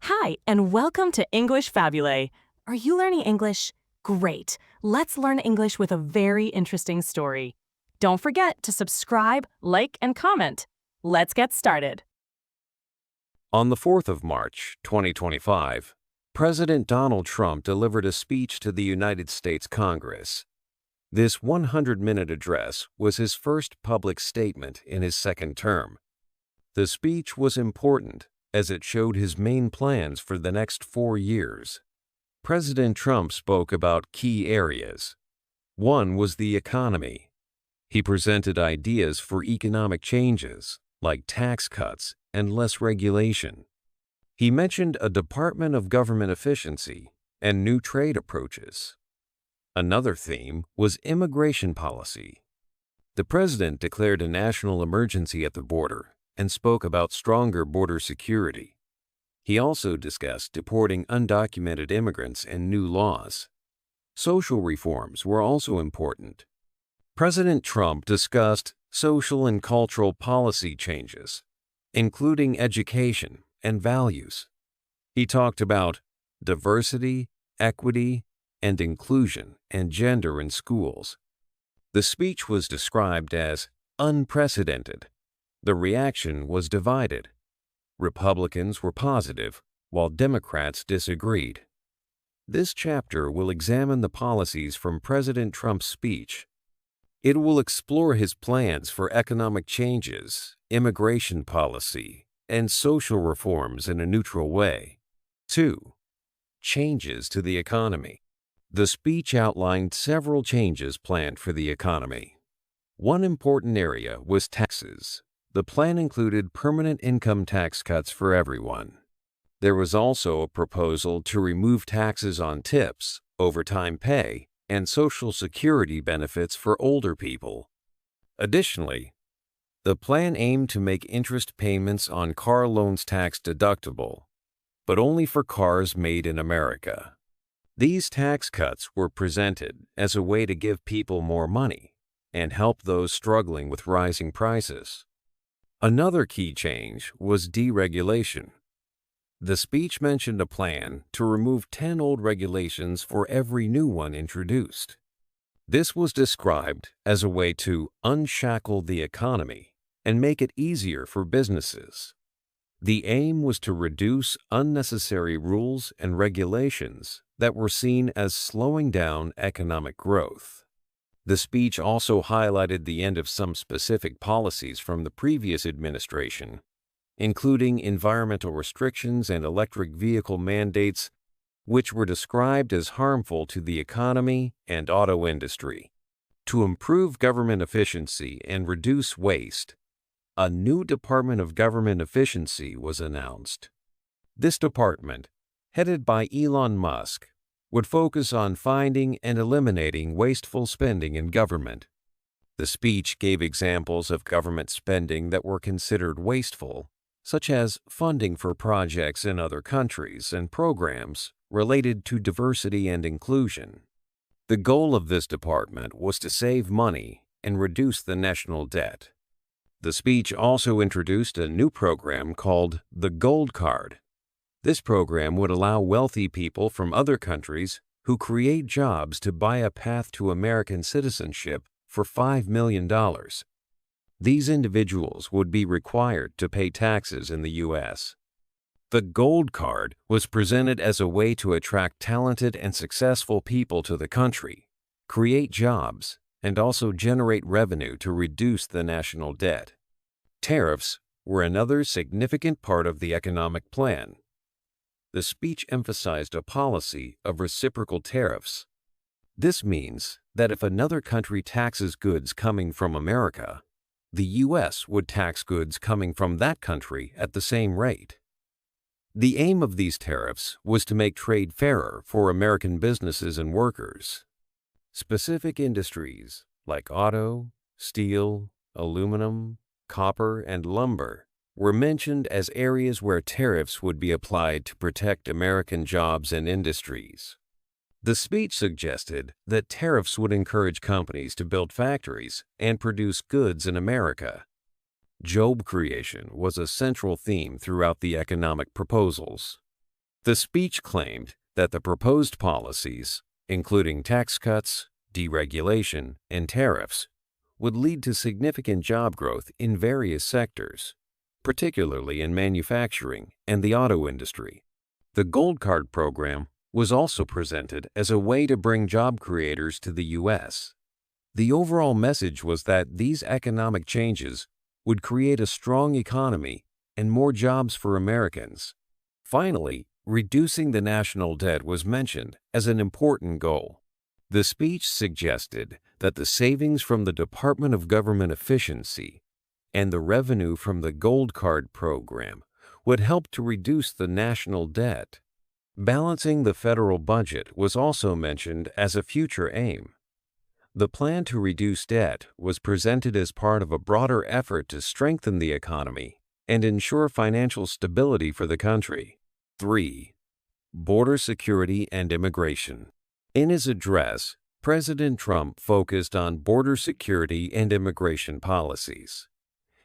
Hi, and welcome to English-Fabule. Are you learning English? Great. Let's learn English with a very interesting story. Don't forget to subscribe, like, and comment. Let's get started. On the 4th of March, 2025, President Donald Trump delivered a speech to the United States Congress. This 100-minute address was his first public statement in his second term. The speech was important as it showed his main plans for the next 4 years. President Trump spoke about key areas. One was the economy. He presented ideas for economic changes, like tax cuts and less regulation. He mentioned a Department of Government Efficiency and new trade approaches. Another theme was immigration policy. The president declared a national emergency at the border and spoke about stronger border security. He also discussed deporting undocumented immigrants and new laws. Social reforms were also important. President Trump discussed social and cultural policy changes, including education and values. He talked about diversity, equity, and inclusion and gender in schools. The speech was described as unprecedented. The reaction was divided. Republicans were positive, while Democrats disagreed. This chapter will examine the policies from President Trump's speech. It will explore his plans for economic changes, immigration policy, and social reforms in a neutral way. 2. Changes to the economy. The speech outlined several changes planned for the economy. One important area was taxes. The plan included permanent income tax cuts for everyone. There was also a proposal to remove taxes on tips, overtime pay, and Social Security benefits for older people. Additionally, the plan aimed to make interest payments on car loans tax deductible, but only for cars made in America. These tax cuts were presented as a way to give people more money and help those struggling with rising prices. Another key change was deregulation. The speech mentioned a plan to remove 10 old regulations for every new one introduced. This was described as a way to unshackle the economy and make it easier for businesses. The aim was to reduce unnecessary rules and regulations that were seen as slowing down economic growth. The speech also highlighted the end of some specific policies from the previous administration, including environmental restrictions and electric vehicle mandates, which were described as harmful to the economy and auto industry. To improve government efficiency and reduce waste, a new Department of Government Efficiency was announced. This department, headed by Elon Musk, would focus on finding and eliminating wasteful spending in government. The speech gave examples of government spending that were considered wasteful, such as funding for projects in other countries and programs related to diversity and inclusion. The goal of this department was to save money and reduce the national debt. The speech also introduced a new program called the Gold Card. This program would allow wealthy people from other countries who create jobs to buy a path to American citizenship for $5 million. These individuals would be required to pay taxes in the U.S. The Gold Card was presented as a way to attract talented and successful people to the country, create jobs, and also generate revenue to reduce the national debt. Tariffs were another significant part of the economic plan. The speech emphasized a policy of reciprocal tariffs. This means that if another country taxes goods coming from America, the U.S. would tax goods coming from that country at the same rate. The aim of these tariffs was to make trade fairer for American businesses and workers. Specific industries like auto, steel, aluminum, copper, and lumber were mentioned as areas where tariffs would be applied to protect American jobs and industries. The speech suggested that tariffs would encourage companies to build factories and produce goods in America. Job creation was a central theme throughout the economic proposals. The speech claimed that the proposed policies, including tax cuts, deregulation, and tariffs, would lead to significant job growth in various sectors, particularly in manufacturing and the auto industry. The Gold Card program was also presented as a way to bring job creators to the U.S. The overall message was that these economic changes would create a strong economy and more jobs for Americans. Finally, reducing the national debt was mentioned as an important goal. The speech suggested that the savings from the Department of Government Efficiency and the revenue from the Gold Card program would help to reduce the national debt. Balancing the federal budget was also mentioned as a future aim. The plan to reduce debt was presented as part of a broader effort to strengthen the economy and ensure financial stability for the country. 3. Border security and immigration. In his address, President Trump focused on border security and immigration policies.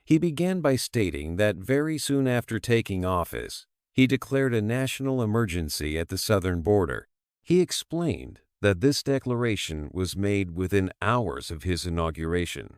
He began by stating that very soon after taking office, he declared a national emergency at the southern border. He explained that this declaration was made within hours of his inauguration.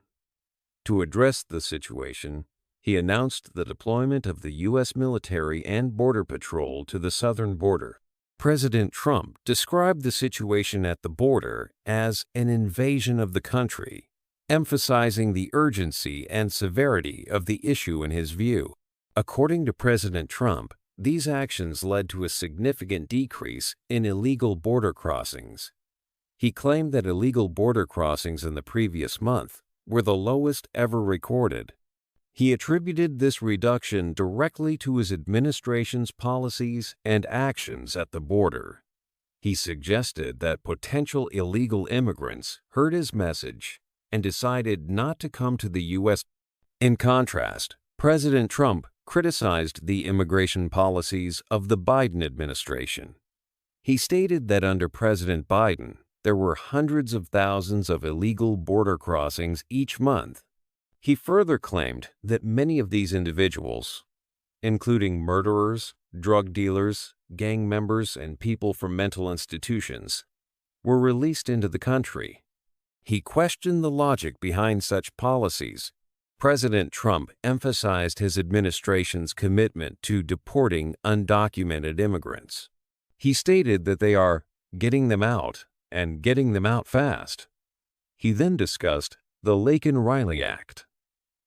To address the situation, he announced the deployment of the U.S. military and Border Patrol to the southern border. President Trump described the situation at the border as an invasion of the country, emphasizing the urgency and severity of the issue in his view. According to President Trump, these actions led to a significant decrease in illegal border crossings. He claimed that illegal border crossings in the previous month were the lowest ever recorded. He attributed this reduction directly to his administration's policies and actions at the border. He suggested that potential illegal immigrants heard his message and decided not to come to the U.S. In contrast, President Trump criticized the immigration policies of the Biden administration. He stated that under President Biden, there were hundreds of thousands of illegal border crossings each month. He further claimed that many of these individuals, including murderers, drug dealers, gang members, and people from mental institutions, were released into the country. He questioned the logic behind such policies. President Trump emphasized his administration's commitment to deporting undocumented immigrants. He stated that they are getting them out and getting them out fast. He then discussed the Laken-Riley Act.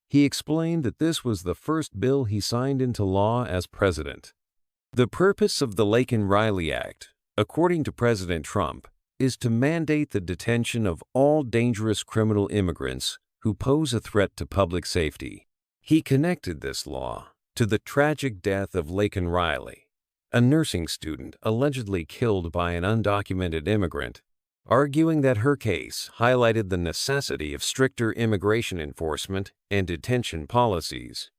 He explained that this was the first bill he signed into law as president. The purpose of the Laken-Riley Act, according to President Trump, is to mandate the detention of all dangerous criminal immigrants who pose a threat to public safety. He connected this law to the tragic death of Laken Riley, a nursing student allegedly killed by an undocumented immigrant, arguing that her case highlighted the necessity of stricter immigration enforcement and detention policies.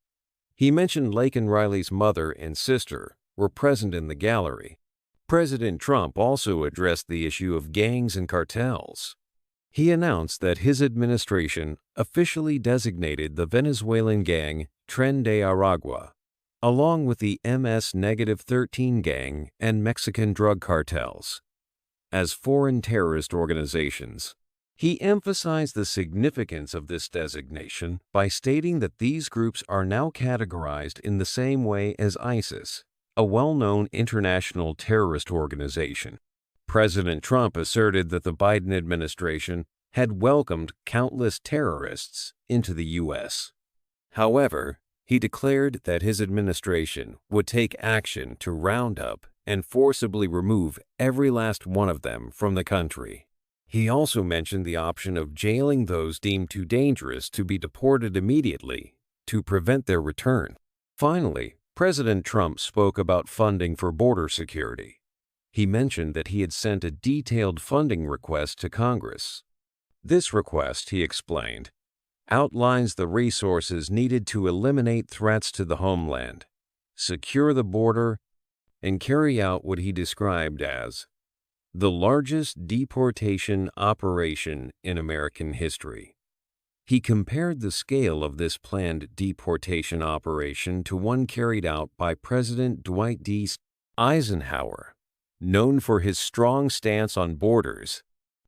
He mentioned Laken Riley's mother and sister were present in the gallery. President Trump also addressed the issue of gangs and cartels. He announced that his administration officially designated the Venezuelan gang Tren de Aragua, along with the MS-13 gang and Mexican drug cartels, as foreign terrorist organizations. He emphasized the significance of this designation by stating that these groups are now categorized in the same way as ISIS, a well-known international terrorist organization. President Trump asserted that the Biden administration had welcomed countless terrorists into the U.S. However, he declared that his administration would take action to round up and forcibly remove every last one of them from the country. He also mentioned the option of jailing those deemed too dangerous to be deported immediately to prevent their return. Finally, President Trump spoke about funding for border security. He mentioned that he had sent a detailed funding request to Congress. This request, he explained, outlines the resources needed to eliminate threats to the homeland, secure the border, and carry out what he described as the largest deportation operation in American history. He compared the scale of this planned deportation operation to one carried out by President Dwight D. Eisenhower, known for his strong stance on borders,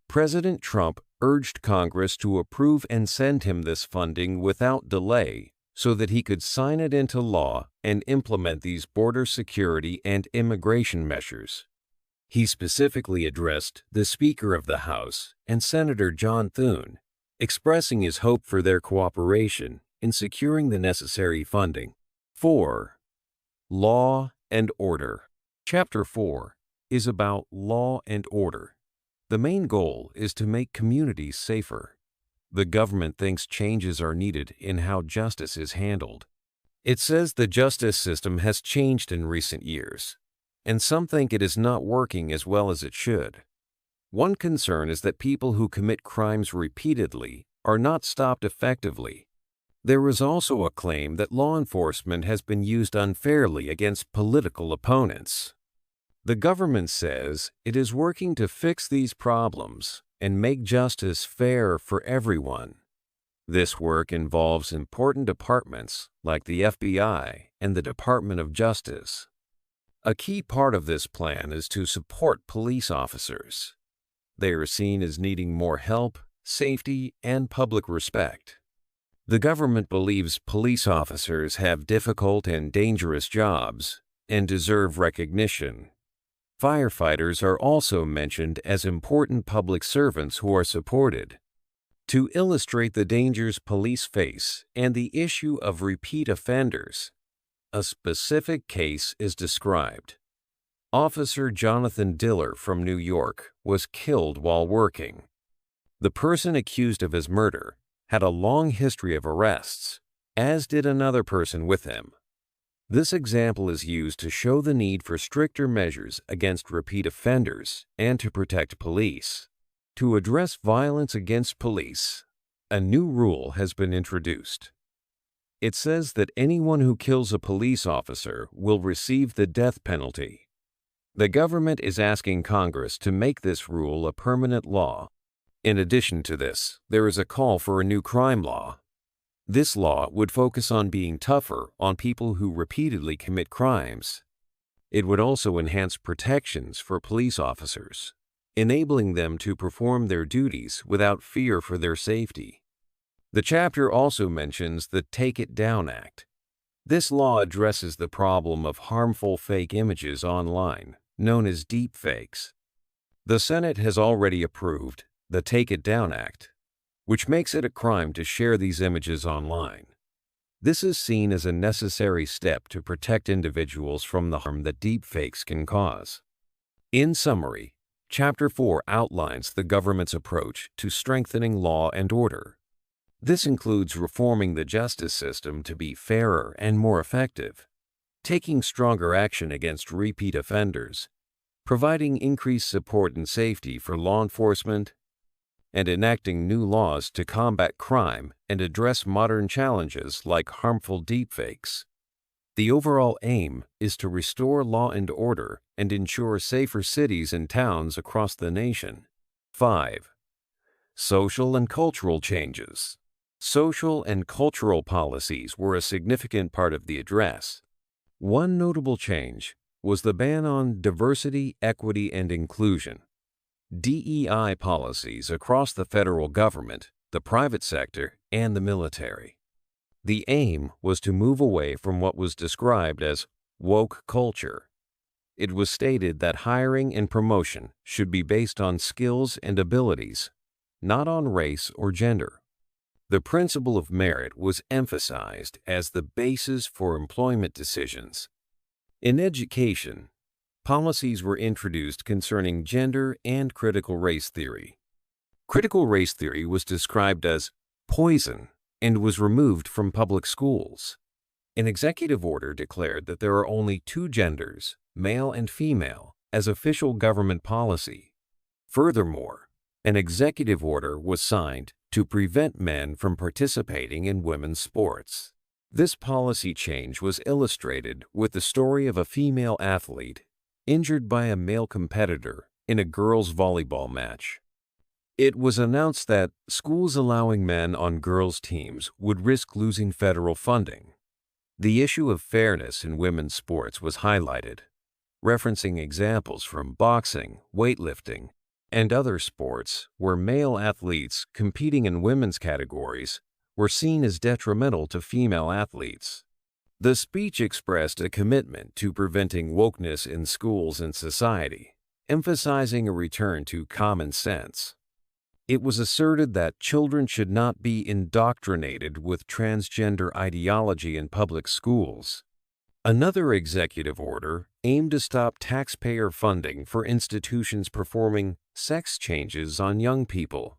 President Trump urged Congress to approve and send him this funding without delay so that he could sign it into law and implement these border security and immigration measures. He specifically addressed the Speaker of the House and Senator John Thune, expressing his hope for their cooperation in securing the necessary funding. 4. Law and Order. Chapter 4 is about law and order. The main goal is to make communities safer. The government thinks changes are needed in how justice is handled. It says the justice system has changed in recent years, and some think it is not working as well as it should. One concern is that people who commit crimes repeatedly are not stopped effectively. There is also a claim that law enforcement has been used unfairly against political opponents. The government says it is working to fix these problems and make justice fair for everyone. This work involves important departments like the FBI and the Department of Justice. A key part of this plan is to support police officers. They are seen as needing more help, safety, and public respect. The government believes police officers have difficult and dangerous jobs and deserve recognition. Firefighters are also mentioned as important public servants who are supported. To illustrate the dangers police face and the issue of repeat offenders, a specific case is described. Officer Jonathan Diller from New York was killed while working. The person accused of his murder had a long history of arrests, as did another person with him. This example is used to show the need for stricter measures against repeat offenders and to protect police. To address violence against police, a new rule has been introduced. It says that anyone who kills a police officer will receive the death penalty. The government is asking Congress to make this rule a permanent law. In addition to this, there is a call for a new crime law. This law would focus on being tougher on people who repeatedly commit crimes. It would also enhance protections for police officers, enabling them to perform their duties without fear for their safety. The chapter also mentions the Take It Down Act. This law addresses the problem of harmful fake images online, known as deepfakes. The Senate has already approved the Take It Down Act, which makes it a crime to share these images online. This is seen as a necessary step to protect individuals from the harm that deepfakes can cause. In summary, Chapter 4 outlines the government's approach to strengthening law and order. This includes reforming the justice system to be fairer and more effective, taking stronger action against repeat offenders, providing increased support and safety for law enforcement, and enacting new laws to combat crime and address modern challenges like harmful deepfakes. The overall aim is to restore law and order and ensure safer cities and towns across the nation. 5. Social and cultural changes. Social and cultural policies were a significant part of the address. One notable change was the ban on diversity, equity, and inclusion. DEI policies across the federal government, the private sector, and the military. The aim was to move away from what was described as woke culture. It was stated that hiring and promotion should be based on skills and abilities, not on race or gender. The principle of merit was emphasized as the basis for employment decisions. In education, policies were introduced concerning gender and critical race theory. Critical race theory was described as poison and was removed from public schools. An executive order declared that there are only two genders, male and female, as official government policy. Furthermore, an executive order was signed to prevent men from participating in women's sports. This policy change was illustrated with the story of a female athlete injured by a male competitor in a girls' volleyball match. It was announced that schools allowing men on girls' teams would risk losing federal funding. The issue of fairness in women's sports was highlighted. referencing examples from boxing, weightlifting, and other sports where male athletes competing in women's categories were seen as detrimental to female athletes. The speech expressed a commitment to preventing wokeness in schools and society, emphasizing a return to common sense. It was asserted that children should not be indoctrinated with transgender ideology in public schools. Another executive order aimed to stop taxpayer funding for institutions performing sex changes on young people.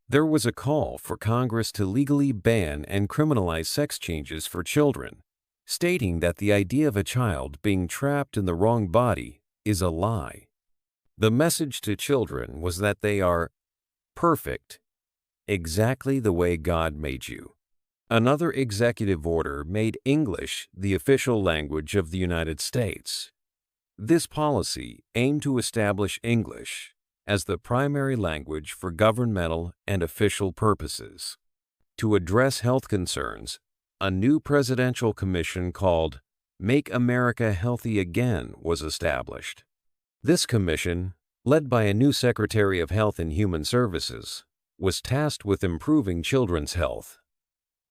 There was a call for Congress to legally ban and criminalize sex changes for children, stating that the idea of a child being trapped in the wrong body is a lie. The message to children was that they are perfect, exactly the way God made you. Another executive order made English the official language of the United States. This policy aimed to establish English as the primary language for governmental and official purposes. To address health concerns, a new presidential commission called Make America Healthy Again was established. This commission, led by a new Secretary of Health and Human Services, was tasked with improving children's health.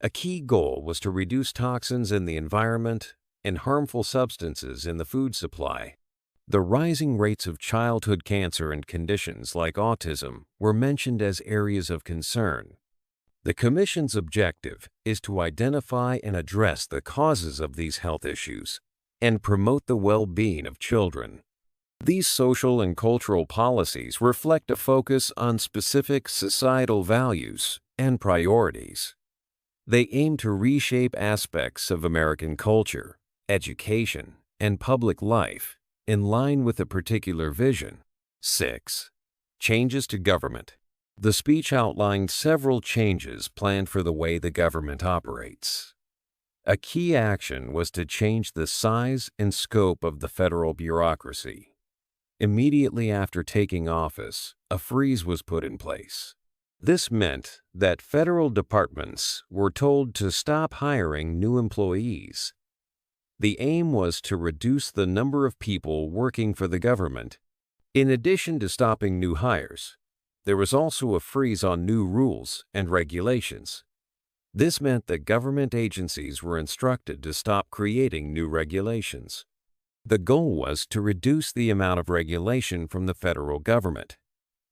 A key goal was to reduce toxins in the environment and harmful substances in the food supply. The rising rates of childhood cancer and conditions like autism were mentioned as areas of concern. The Commission's objective is to identify and address the causes of these health issues and promote the well-being of children. These social and cultural policies reflect a focus on specific societal values and priorities. They aim to reshape aspects of American culture, education, and public life in line with a particular vision. 6. Changes to government. The speech outlined several changes planned for the way the government operates. A key action was to change the size and scope of the federal bureaucracy. Immediately after taking office, a freeze was put in place. This meant that federal departments were told to stop hiring new employees. The aim was to reduce the number of people working for the government. In addition to stopping new hires, there was also a freeze on new rules and regulations. This meant that government agencies were instructed to stop creating new regulations. The goal was to reduce the amount of regulation from the federal government.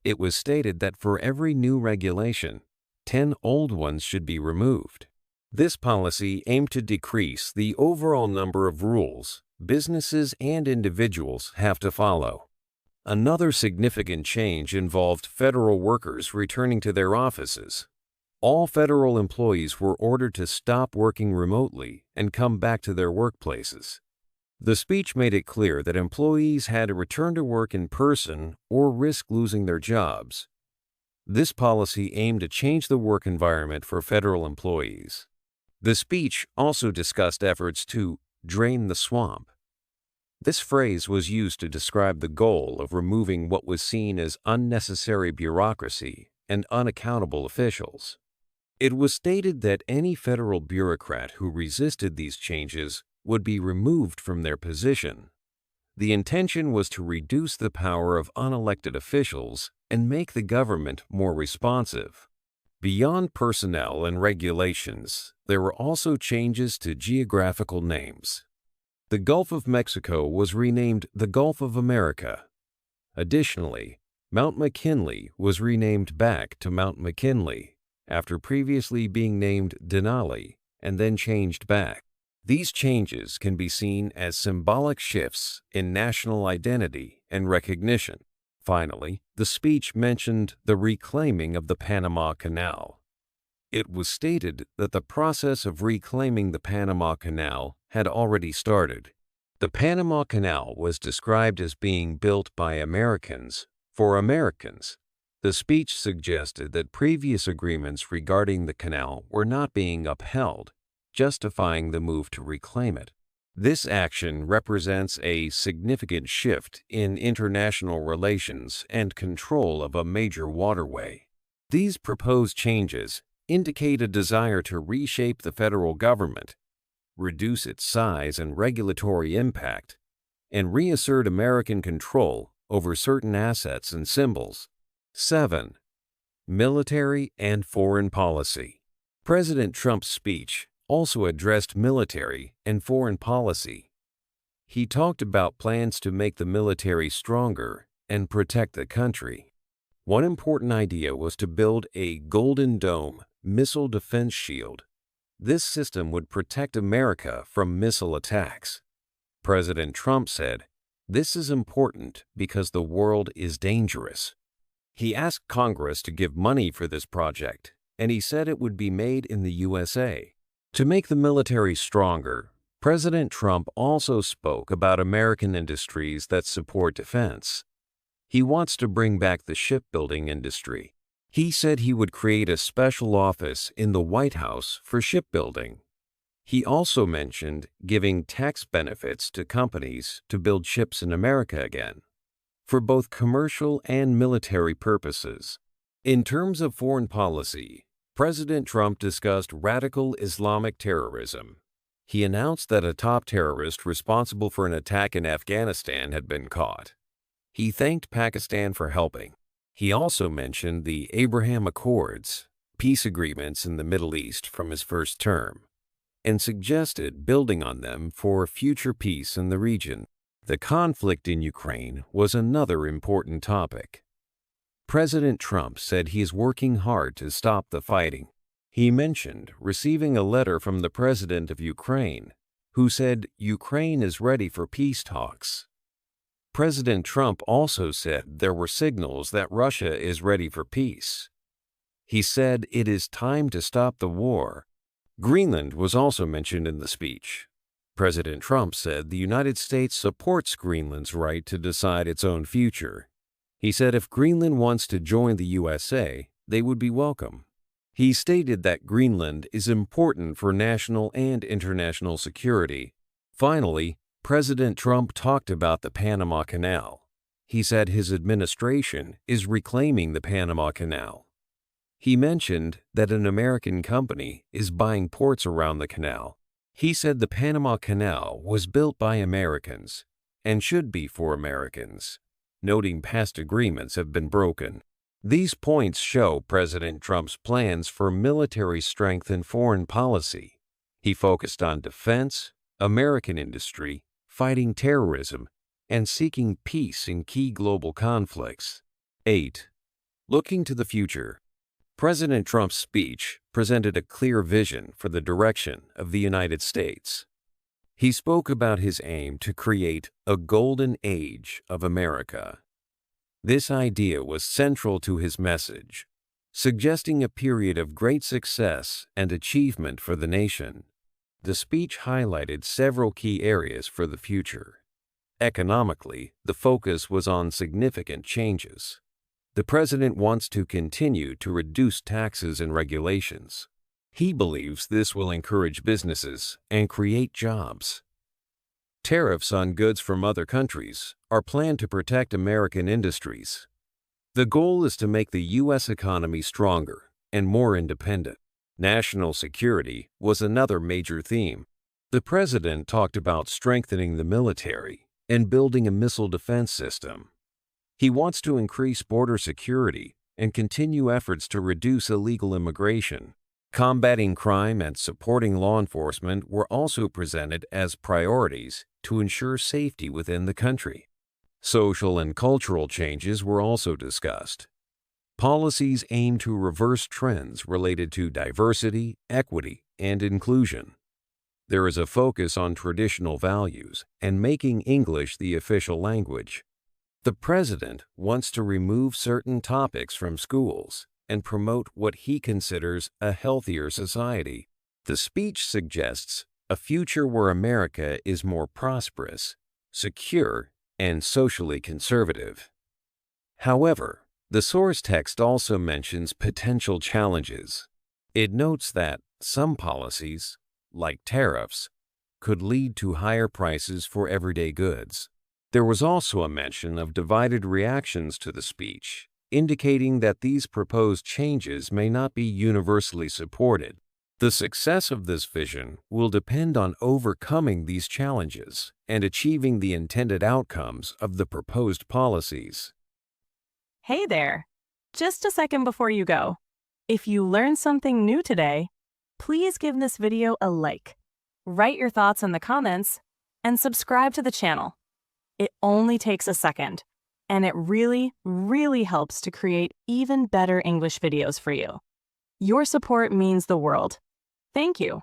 It was stated that for every new regulation, 10 old ones should be removed. This policy aimed to decrease the overall number of rules businesses and individuals have to follow. Another significant change involved federal workers returning to their offices. All federal employees were ordered to stop working remotely and come back to their workplaces. The speech made it clear that employees had to return to work in person or risk losing their jobs. This policy aimed to change the work environment for federal employees. The speech also discussed efforts to drain the swamp. This phrase was used to describe the goal of removing what was seen as unnecessary bureaucracy and unaccountable officials. It was stated that any federal bureaucrat who resisted these changes would be removed from their position. The intention was to reduce the power of unelected officials and make the government more responsive. Beyond personnel and regulations, there were also changes to geographical names. The Gulf of Mexico was renamed the Gulf of America. Additionally, Mount McKinley was renamed back to Mount McKinley after previously being named Denali and then changed back. These changes can be seen as symbolic shifts in national identity and recognition. Finally, the speech mentioned the reclaiming of the Panama Canal. It was stated that the process of reclaiming the Panama Canal had already started. The Panama Canal was described as being built by Americans for Americans. The speech suggested that previous agreements regarding the canal were not being upheld, justifying the move to reclaim it. This action represents a significant shift in international relations and control of a major waterway. These proposed changes indicate a desire to reshape the federal government, reduce its size and regulatory impact, and reassert American control over certain assets and symbols. 7. Military and foreign policy. President Trump's speech also addressed military and foreign policy. He talked about plans to make the military stronger and protect the country. One important idea was to build a Golden Dome missile defense shield. This system would protect America from missile attacks. President Trump said, "This is important because the world is dangerous." He asked Congress to give money for this project, and he said it would be made in the USA. To make the military stronger, President Trump also spoke about American industries that support defense. He wants to bring back the shipbuilding industry. He said he would create a special office in the White House for shipbuilding. He also mentioned giving tax benefits to companies to build ships in America again, for both commercial and military purposes. In terms of foreign policy, President Trump discussed radical Islamic terrorism. He announced that a top terrorist responsible for an attack in Afghanistan had been caught. He thanked Pakistan for helping. He also mentioned the Abraham Accords, peace agreements in the Middle East from his first term, and suggested building on them for future peace in the region. The conflict in Ukraine was another important topic. President Trump said he is working hard to stop the fighting. He mentioned receiving a letter from the president of Ukraine, who said Ukraine is ready for peace talks. President Trump also said there were signals that Russia is ready for peace. He said it is time to stop the war. Greenland was also mentioned in the speech. President Trump said the United States supports Greenland's right to decide its own future. He said if Greenland wants to join the USA, they would be welcome. He stated that Greenland is important for national and international security. Finally, President Trump talked about the Panama Canal. He said his administration is reclaiming the Panama Canal. He mentioned that an American company is buying ports around the canal. He said the Panama Canal was built by Americans and should be for Americans, noting past agreements have been broken. These points show President Trump's plans for military strength and foreign policy. He focused on defense, American industry, fighting terrorism, and seeking peace in key global conflicts. 8. Looking to the future. President Trump's speech presented a clear vision for the direction of the United States. He spoke about his aim to create a golden age of America. This idea was central to his message, suggesting a period of great success and achievement for the nation. The speech highlighted several key areas for the future. Economically, the focus was on significant changes. The president wants to continue to reduce taxes and regulations. He believes this will encourage businesses and create jobs. Tariffs on goods from other countries are planned to protect American industries. The goal is to make the U.S. economy stronger and more independent. National security was another major theme. The president talked about strengthening the military and building a missile defense system. He wants to increase border security and continue efforts to reduce illegal immigration. Combating crime and supporting law enforcement were also presented as priorities to ensure safety within the country. Social and cultural changes were also discussed. Policies aim to reverse trends related to diversity, equity, and inclusion. There is a focus on traditional values and making English the official language. The president wants to remove certain topics from schools and promote what he considers a healthier society. The speech suggests a future where America is more prosperous, secure, and socially conservative. However, the source text also mentions potential challenges. It notes that some policies, like tariffs, could lead to higher prices for everyday goods. There was also a mention of divided reactions to the speech, indicating that these proposed changes may not be universally supported. The success of this vision will depend on overcoming these challenges and achieving the intended outcomes of the proposed policies. Hey there! Just a second before you go. If you learned something new today, please give this video a like, write your thoughts in the comments, and subscribe to the channel. It only takes a second, and it really, really helps to create even better English videos for you. Your support means the world. Thank you.